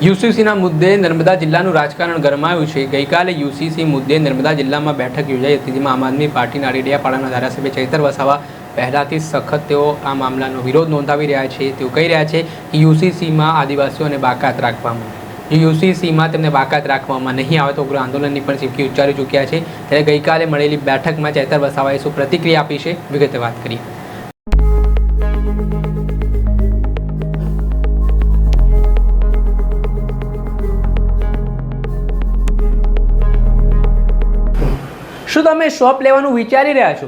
યુસીસીના મુદ્દે નર્મદા જિલ્લાનું રાજકારણ ગરમાયું છે। ગઈકાલે યુસીસી મુદ્દે નર્મદા જિલ્લામાં બેઠક યોજાઈ હતી, જેમાં આમ આદમી પાર્ટીના ડેડિયાપાડાના ધારાસભ્ય ચૈતર વસાવા પહેલાથી સખત તેઓ આ મામલાનો વિરોધ નોંધાવી રહ્યા છે। તેઓ કહી રહ્યા છે કે યુસીસીમાં આદિવાસીઓને બાકાત રાખવામાં યુસીસીમાં તેમને બાકાત રાખવામાં નહીં આવે તો ઉગ્ર આંદોલનની પણ ચીમકી ઉચ્ચારી ચૂક્યા છે। ત્યારે ગઈકાલે મળેલી બેઠકમાં ચૈતર વસાવાએ શું પ્રતિક્રિયા આપી છે, વિગતે વાત કરીએ। શું તમે શોપ લેવાનું વિચારી રહ્યા છો?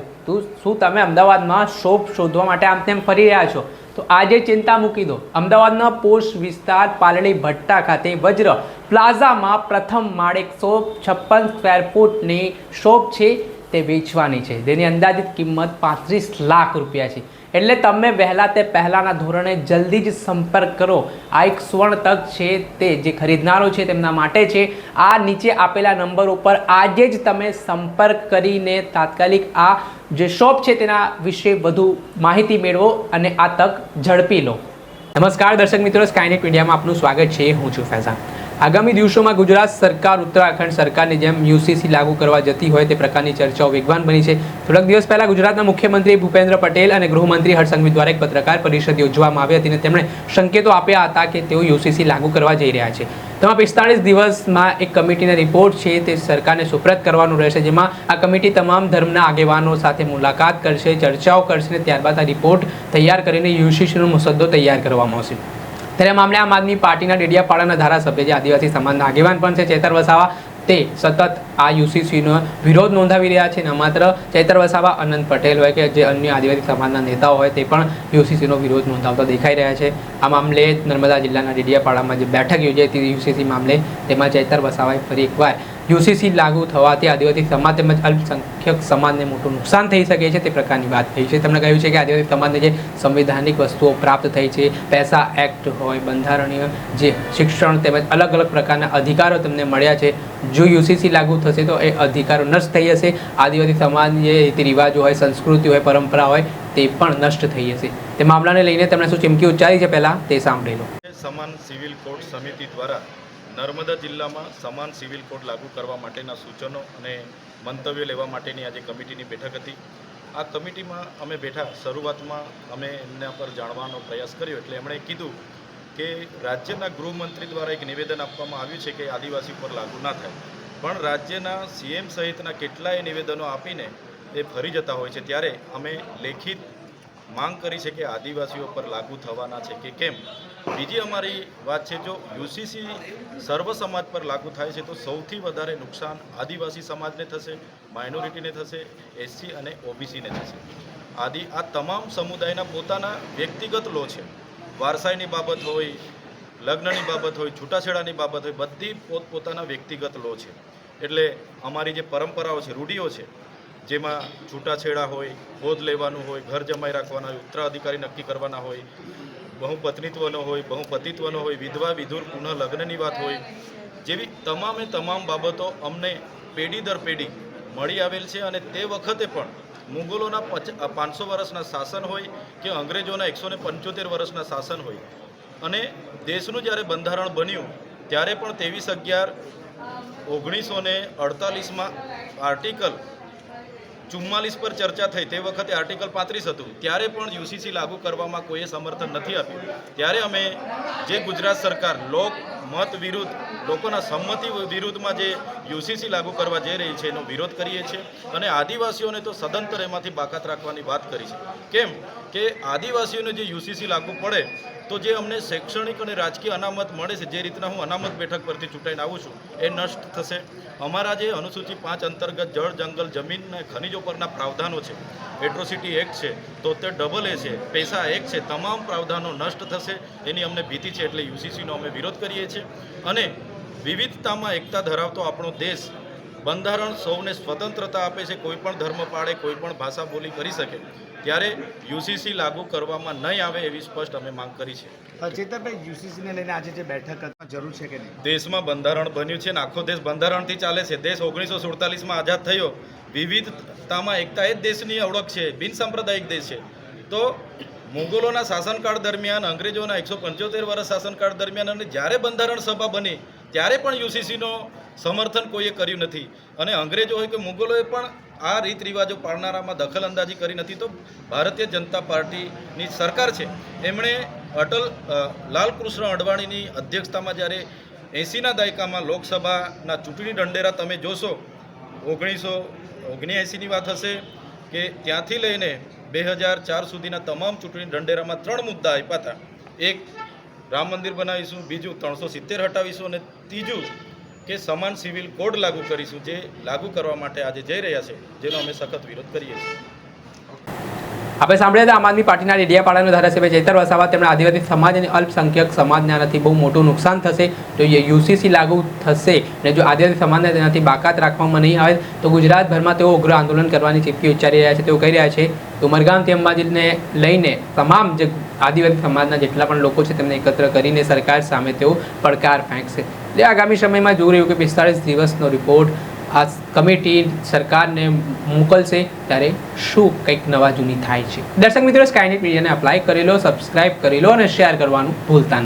શું તમે અમદાવાદમાં શોપ શોધવા માટે આમ તેમ ફરી રહ્યા છો? તો આજે ચિંતા મૂકી દો। અમદાવાદના પોસ્ટ વિસ્તાર પાલડી ભટ્ટા ખાતે વજ્ર પ્લાઝામાં પ્રથમ માળે 156 સ્ક્વેર ફૂટની શોપ છે, તે વેચવાની છે, જેની અંદાજિત કિંમત 35 લાખ રૂપિયા છે। એટલે તમે વહેલા તે પહેલાંના ધોરણે જલ્દી જ સંપર્ક કરો। આ એક સુવર્ણ તક છે, તે જે ખરીદનારો છે તેમના માટે છે। આ નીચે આપેલા નંબર ઉપર આજે જ તમે સંપર્ક કરીને તાત્કાલિક આ જે શોપ છે તેના વિશે વધુ માહિતી મેળવો અને આ તક ઝડપી લો। નમસ્કાર દર્શક મિત્રો, સ્કાયનેટ મીડિયામાં આપનું સ્વાગત છે। હું છું ફૈઝાન। આગામી દિવસોમાં ગુજરાત સરકાર ઉત્તરાખંડ સરકારની જેમ યુસીસી લાગુ કરવા જતી હોય તે પ્રકારની ચર્ચાઓ વેગવાન બની છે। થોડાક દિવસ પહેલા ગુજરાતના મુખ્યમંત્રી ભૂપેન્દ્ર પટેલ અને ગૃહમંત્રી હર્ષ સંઘવી દ્વારા એક પત્રકાર પરિષદ યોજવામાં આવી હતી અને તેમણે સંકેતો આપ્યા હતા કે તેઓ યુસીસી લાગુ કરવા જઈ રહ્યા છે। તેમાં 45 દિવસમાં એક કમિટીના રિપોર્ટ છે તે સરકારને સુપ્રત કરવાનું રહેશે, જેમાં આ કમિટી તમામ ધર્મના આગેવાનો સાથે મુલાકાત કરશે, ચર્ચાઓ કરશે અને ત્યારબાદ આ રિપોર્ટ તૈયાર કરીને યુસીસીનો મુસદ્દો તૈયાર કરવામાં આવશે। ત્યારે મામલે આમ આદમી પાર્ટીના ડેડિયાપાડાના ધારાસભ્ય, જે આદિવાસી સમાજના આગેવાન પણ છે, ચૈતર વસાવા, તે સતત આ યુસીસીનો વિરોધ નોંધાવી રહ્યા છે। ન માત્ર ચૈતર વસાવા, અનંત પટેલ હોય કે જે અન્ય આદિવાસી સમાજના નેતાઓ હોય તે પણ યુસીસીનો વિરોધ નોંધાવતા દેખાઈ રહ્યા છે। આ મામલે નર્મદા જિલ્લાના ડેડિયાપાડામાં જે બેઠક યોજાઈ હતી યુસીસી મામલે, તેમાં ચૈતર વસાવાએ ફરી એકવાર યુસીસી લાગુ થવાથી આદિવાસી સમાજ તેમજ અલ્પસંખ્યક સમાજને મોટું નુકસાન થઈ શકે છે તે પ્રકારની વાત થઈ છે। તેમણે કહ્યું છે કે આદિવાસી સમાજને જે સંવિધાનિક વસ્તુઓ પ્રાપ્ત થઈ છે, પૈસા એક્ટ હોય, બંધારણીય જે શિક્ષણ તેમજ અલગ અલગ પ્રકારના અધિકારો તેમને મળ્યા છે, જો યુસીસી લાગુ થશે તો એ અધિકારો નષ્ટ થઈ જશે। આદિવાસી સમાજની જે રીતિ રિવાજો હોય, સંસ્કૃતિ હોય, પરંપરા હોય, તે પણ નષ્ટ થઈ જશે। તે મામલાને લઈને તેમણે શું ચીમકી ઉચ્ચારી છે, પહેલાં તે સાંભળી લો। સમાન સિવિલ કોડ સમિતિ દ્વારા નર્મદા જિલ્લામાં સમાન સિવિલ કોડ લાગુ કરવા માટેના સૂચનો અને મંતવ્યો લેવા માટેની આજે કમિટીની બેઠક હતી। આ કમિટીમાં અમે બેઠા, શરૂઆતમાં અમે એમના પર જાણવાનો પ્રયાસ કર્યો એટલે એમણે કીધું કે રાજ્યના ગૃહમંત્રી દ્વારા એક નિવેદન આપવામાં આવ્યું છે કે આદિવાસી પર લાગુ ના થાય, પણ રાજ્યના સીએમ સહિતના કેટલાય નિવેદનો આપીને એ ફરી જતા હોય છે। ત્યારે અમે લેખિત માંગ કરી છે કે આદિવાસીઓ પર લાગુ થવાના છે કે કેમ। બીજી અમારી વાત છે, જો યુસીસી સર્વ સમાજ પર લાગુ થાય છે તો સૌથી વધારે નુકસાન આદિવાસી સમાજને થશે, માઇનોરિટીને થશે, એસસી અને ઓબીસીને થશે। આ તમામ સમુદાયના પોતાના વ્યક્તિગત લો છે, વારસાઈની બાબત હોય, લગ્નની બાબત હોય, છૂટાછેડાની બાબત હોય, બધી પોતપોતાના વ્યક્તિગત લો છે। એટલે અમારી જે પરંપરાઓ છે, રૂઢિઓ છે, જેમાં છૂટાછેડા હોય, ગોદ લેવાનું હોય, ઘર જમાઈ રાખવાના હોય, ઉત્તરાધિકારી નક્કી કરવાના હોય, બહુપત્નીત્વનો હોય, બહુપતિત્વનો હોય, વિધવા વિધુર પુનઃ લગ્નની વાત હોય, જેવી તમામે તમામ બાબતો અમને પેઢી દર પેઢી મળી આવેલ છે। અને તે વખતે પણ મુગલોના 500 વર્ષના શાસન હોય કે અંગ્રેજોના 175 વર્ષના શાસન હોય, અને દેશનું જ્યારે બંધારણ બન્યું ત્યારે પણ 23/11/1948માં આર્ટિકલ 44 પર ચર્ચા થઈ, તે વખતે આર્ટિકલ 35 હતું, ત્યારે પણ યુસીસી લાગુ કરવામાં કોઈએ સમર્થન નથી આપ્યું। ત્યારે અમે જે ગુજરાત સરકાર મત વિરુદ્ધ, લોકોના સંમતિ વિરુદ્ધમાં જે યુસીસી લાગુ કરવા જઈ રહી છે એનો વિરોધ કરીએ છીએ અને આદિવાસીઓને તો સદંતર એમાંથી બાકાત રાખવાની વાત કરી છે। કેમ કે આદિવાસીઓને જે યુસીસી લાગુ પડે તો જે અમને શૈક્ષણિક અને રાજકીય અનામત મળે છે, જે રીતના હું અનામત બેઠક પરથી ચૂંટાઈને આવું છું, એ નષ્ટ થશે। અમારા જે અનુસૂચિ 5 અંતર્ગત જળ, જંગલ, જમીન અને ખનિજો પરના પ્રાવધાનો છે, એટ્રોસિટી એક્ટ છે, તો તે AA છે, પૈસા એક્ટ છે, તમામ પ્રાવધાનો નષ્ટ થશે, એની અમને ભીતિ છે। એટલે યુસીસીનો અમે વિરોધ કરીએ છીએ અને વિવિધતામાં એકતા ધરાવતો આપણો દેશ, બંધારણ સૌને સ્વતંત્રતા આપે છે, કોઈ પણ ધર્મ પાળે, કોઈ પણ ભાષા બોલી કરી શકે, ત્યારે યુસીસી લાગુ કરવામાં નહીં આવે એવી સ્પષ્ટ અમે માંગ કરી છે। ચેતરભાઈ, યુસીસીને લઈને આજે જે બેઠક જરૂર છે કે નહીં? દેશમાં બંધારણ બન્યું છે ને આખો દેશ બંધારણથી ચાલે છે। દેશ 1947માં આઝાદ થયો, વિવિધતામાં એકતા એ જ દેશની ઓળખ છે, બિનસાંપ્રદાયિક દેશ છે। તો મુગલોના શાસનકાળ દરમિયાન, અંગ્રેજોના 175 વર્ષ શાસનકાળ દરમિયાન અને જ્યારે બંધારણ સભા બની ત્યારે પણ યુસીસીનો સમર્થન કોઈએ કર્યું નથી. અને અંગ્રેજો હોય કે મુગલોએ પણ આ રીત રિવાજો પાળનારામાં દખલ અંદાજી કરી નથી. તો ભારતીય જનતા પાર્ટીની સરકાર છે, એમણે લાલકૃષ્ણ અડવાણીની અધ્યક્ષતામાં જ્યારે 80ના દાયકામાં લોકસભાના ચૂંટણી ઢંઢેરા તમે જોશો, 1979ની વાત હશે કે ત્યાંથી લઈને 2004 સુધીના તમામ ચૂંટણી ઢંઢેરામાં 3 મુદ્દા આપ્યા હતા. એક, રામ મંદિર બનાવીશું, બીજું 370 હટાવીશું અને ત્રીજું કે સમાન સિવિલ કોડ લાગુ કરીશું, જે લાગુ કરવા માટે આજે જઈ રહ્યા છે, જેનો અમે સખત વિરોધ કરીએ છીએ. આપણે સાંભળ્યા હતા આમ આદમી પાર્ટીના ડેડિયાપાડાના ધારાસભ્ય ચૈતર વસાવા. તેમણે આદિવાસી સમાજ અને અલ્પસંખ્યક સમાજના નથી બહુ મોટું નુકસાન થશે જો યુસીસી લાગુ થશે અને જો આદિવાસી સમાજને તેનાથી બાકાત રાખવામાં નહીં આવે તો ગુજરાતભરમાં તેઓ ઉગ્ર આંદોલન કરવાની ચીમકી ઉચ્ચારી રહ્યા છે. તેઓ કહી રહ્યા છે ઉમરગામથી અંબાજીને લઈને તમામ જે આદિવાસી સમાજના જેટલા પણ લોકો છે તેમને એકત્ર કરીને સરકાર સામે તેઓ પડકાર ફેંકશે. એટલે આગામી સમયમાં જોઈ રહ્યું કે 45 દિવસનો રિપોર્ટ આ કમિટી સરકારને મોકલશે ત્યારે શું કંઈક નવા જૂની થાય છે. દર્શક મિત્રો, સ્કાયનેટ મીડિયાને અપ્લાય કરી લો, સબસ્ક્રાઇબ કરી લો અને શેર કરવાનું ભૂલતા નહીં.